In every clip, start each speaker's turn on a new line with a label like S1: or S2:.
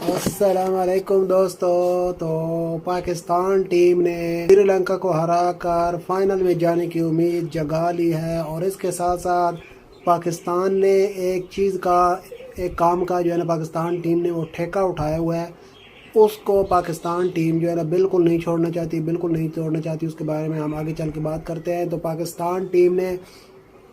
S1: अस्सलाम वालेकुम दोस्तों। तो पाकिस्तान टीम ने श्रीलंका को हराकर फाइनल में जाने की उम्मीद जगा ली है, और इसके साथ साथ पाकिस्तान ने एक काम का जो है ना पाकिस्तान टीम ने वो ठेका उठाया हुआ है। उसको पाकिस्तान टीम जो है ना बिल्कुल नहीं छोड़ना चाहती, बिल्कुल नहीं छोड़ना चाहती। उसके बारे में हम आगे चल के बात करते हैं। तो पाकिस्तान टीम ने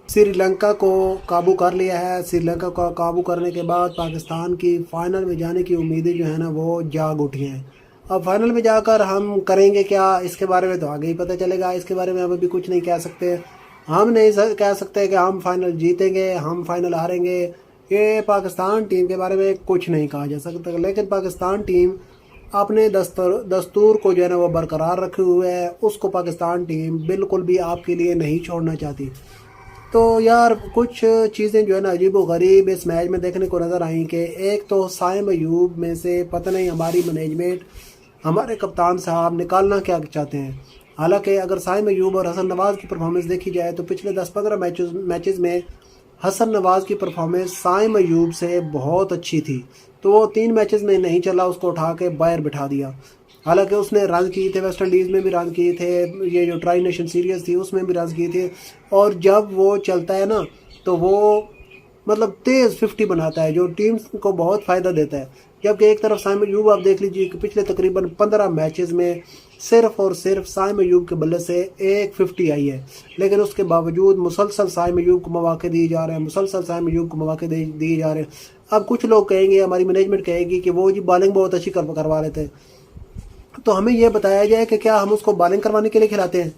S1: श्रीलंका को काबू कर लिया है। श्रीलंका को काबू करने के बाद पाकिस्तान की फ़ाइनल में जाने की उम्मीदें जो है ना वो जाग उठी हैं। अब फाइनल में जाकर हम करेंगे क्या, इसके बारे में तो आगे ही पता चलेगा। इसके बारे में हम अभी कुछ नहीं कह सकते। हम नहीं कह सकते कि हम फाइनल जीतेंगे, हम फाइनल हारेंगे। ये पाकिस्तान टीम के बारे में कुछ नहीं कहा जा सकता। लेकिन पाकिस्तान टीम अपने दस्तूर को जो है ना वो बरकरार रखे हुए है। उसको पाकिस्तान टीम बिल्कुल भी आपके लिए नहीं छोड़ना चाहती। तो यार कुछ चीज़ें जो है ना अजीब व गरीब इस मैच में देखने को नज़र आई कि एक तो साइम अयूब में से पता नहीं हमारी मैनेजमेंट, हमारे कप्तान साहब निकालना क्या चाहते हैं। हालांकि अगर साइम अयूब और हसन नवाज़ की परफॉर्मेंस देखी जाए तो पिछले 10-15 मैचेस में हसन नवाज़ की परफॉर्मेंस साइम अयूब से बहुत अच्छी थी। तो वो 3 मैचेस में नहीं चला, उसको उठा के बाहर बिठा दिया। हालांकि उसने रन किए थे, वेस्ट इंडीज़ में भी रन किए थे, ये जो ट्राई नेशन सीरीज़ थी उसमें भी रन किए थे। और जब वो चलता है ना तो वो मतलब तेज़ 50 बनाता है जो टीम को बहुत फ़ायदा देता है। जबकि एक तरफ साइम अयूब आप देख लीजिए कि पिछले तकरीबन 15 मैचेस में सिर्फ और सिर्फ साइम अयूब के बल्ले से एक 50 आई है। लेकिन उसके बावजूद मुसलसल साइम अयूब को मौके दिए जा रहे हैं, मुसलसल साइम अयूब को मौके दिए जा रहे हैं। अब कुछ लोग कहेंगे, हमारी मैनेजमेंट कहेगी कि वो जी बॉलिंग बहुत अच्छी करवा लेते हैं। तो हमें यह बताया जाए कि क्या हम उसको बॉलिंग करवाने के लिए खिलाते हैं।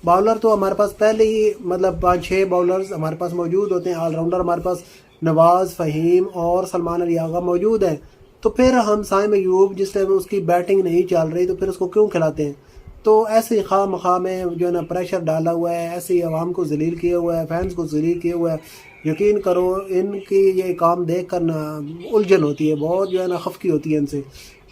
S1: बॉलर तो हमारे पास पहले ही मतलब 5-6 बॉलर्स हमारे पास मौजूद होते हैं। ऑलराउंडर हमारे पास नवाज़, फ़हीम और सलमान अली आगा मौजूद हैं। तो फिर हम साइम अयूब जिस टाइम उसकी बैटिंग नहीं चल रही तो फिर उसको क्यों खिलाते हैं। तो ऐसे खा मखा में जो है ना प्रेशर डाला हुआ है, ऐसे ही आवाम को जलील किया हुआ है, फैंस को जलील किया हुआ है। यकीन करो इनकी ये काम देख कर ना उलझन होती है, बहुत जो है ना खफकी होती है इनसे।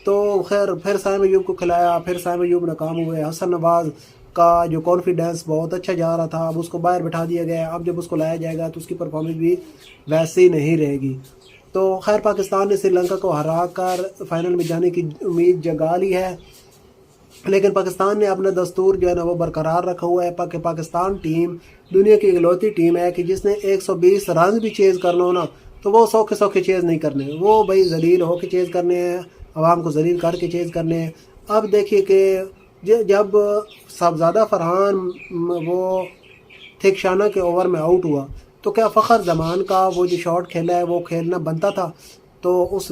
S1: तो खैर फिर साइम अयूब को खिलाया, फिर साइम अयूब नाकाम हुए। हसन नवाज़ का जो कॉन्फिडेंस बहुत अच्छा जा रहा था, अब उसको बाहर बिठा दिया गया। अब जब उसको लाया जाएगा तो उसकी परफॉर्मेंस भी वैसी नहीं रहेगी। तो खैर पाकिस्तान ने श्रीलंका को हरा कर फाइनल में जाने की उम्मीद जगा ली है। लेकिन पाकिस्तान ने अपना दस्तूर जो है ना वो बरकरार रखा हुआ है। पाकिस्तान टीम दुनिया की इकलौती टीम है कि जिसने 120 रन भी चेज़ करना हो ना तो वो 100 के 100 के चेज़ नहीं करने, वो भाई जलील हो के चेज़ करने हैं, आवाम को जलील करके चेज़ करने हैं। अब देखिए कि जब साहबजादा फरहान वो थिकशाना के ओवर में आउट हुआ तो क्या फ़खर जमान का वो जो शॉट खेला है वो खेलना बनता था। तो उस